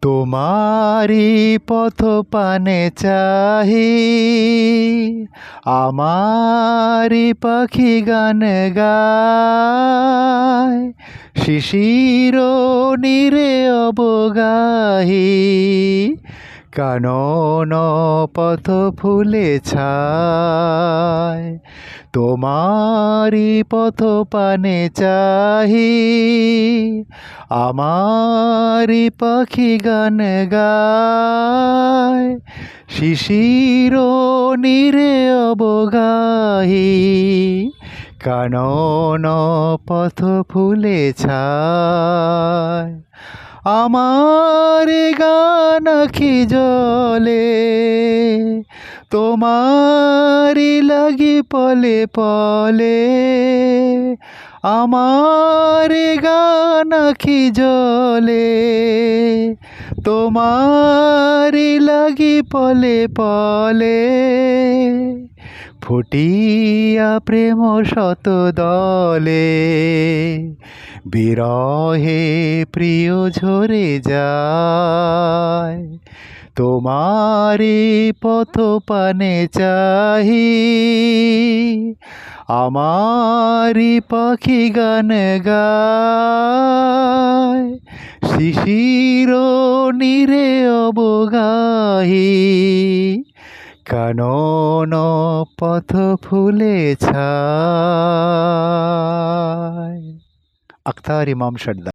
তোমারি পথ পানে চাহি, আমারি পাখি গান গায়। শিশির নীরে অবগাহি, কানন পথ ফুলে ছায়। তোমারি পথ পানে চাহি, আমারি পাখি গান গায়। শিশির নীরে অবগাহি, কানন পথ ফুলে ছায়। আমার গান আখি জলে, তোমারি লাগি পলে পলে। আমার গান আখি জলে, তোমারি লাগি পলে পলে। ফুটিয়া প্রেম শত দলে, বিরহে প্রিয় ঝরে যায়। তোমারি পথ পানে চাহি, আমারি পাখি গান গায়। শিশির নীরে অবগাহি, কানন পথ ফুলে ছায়। আখতার ইমাম সর্দার।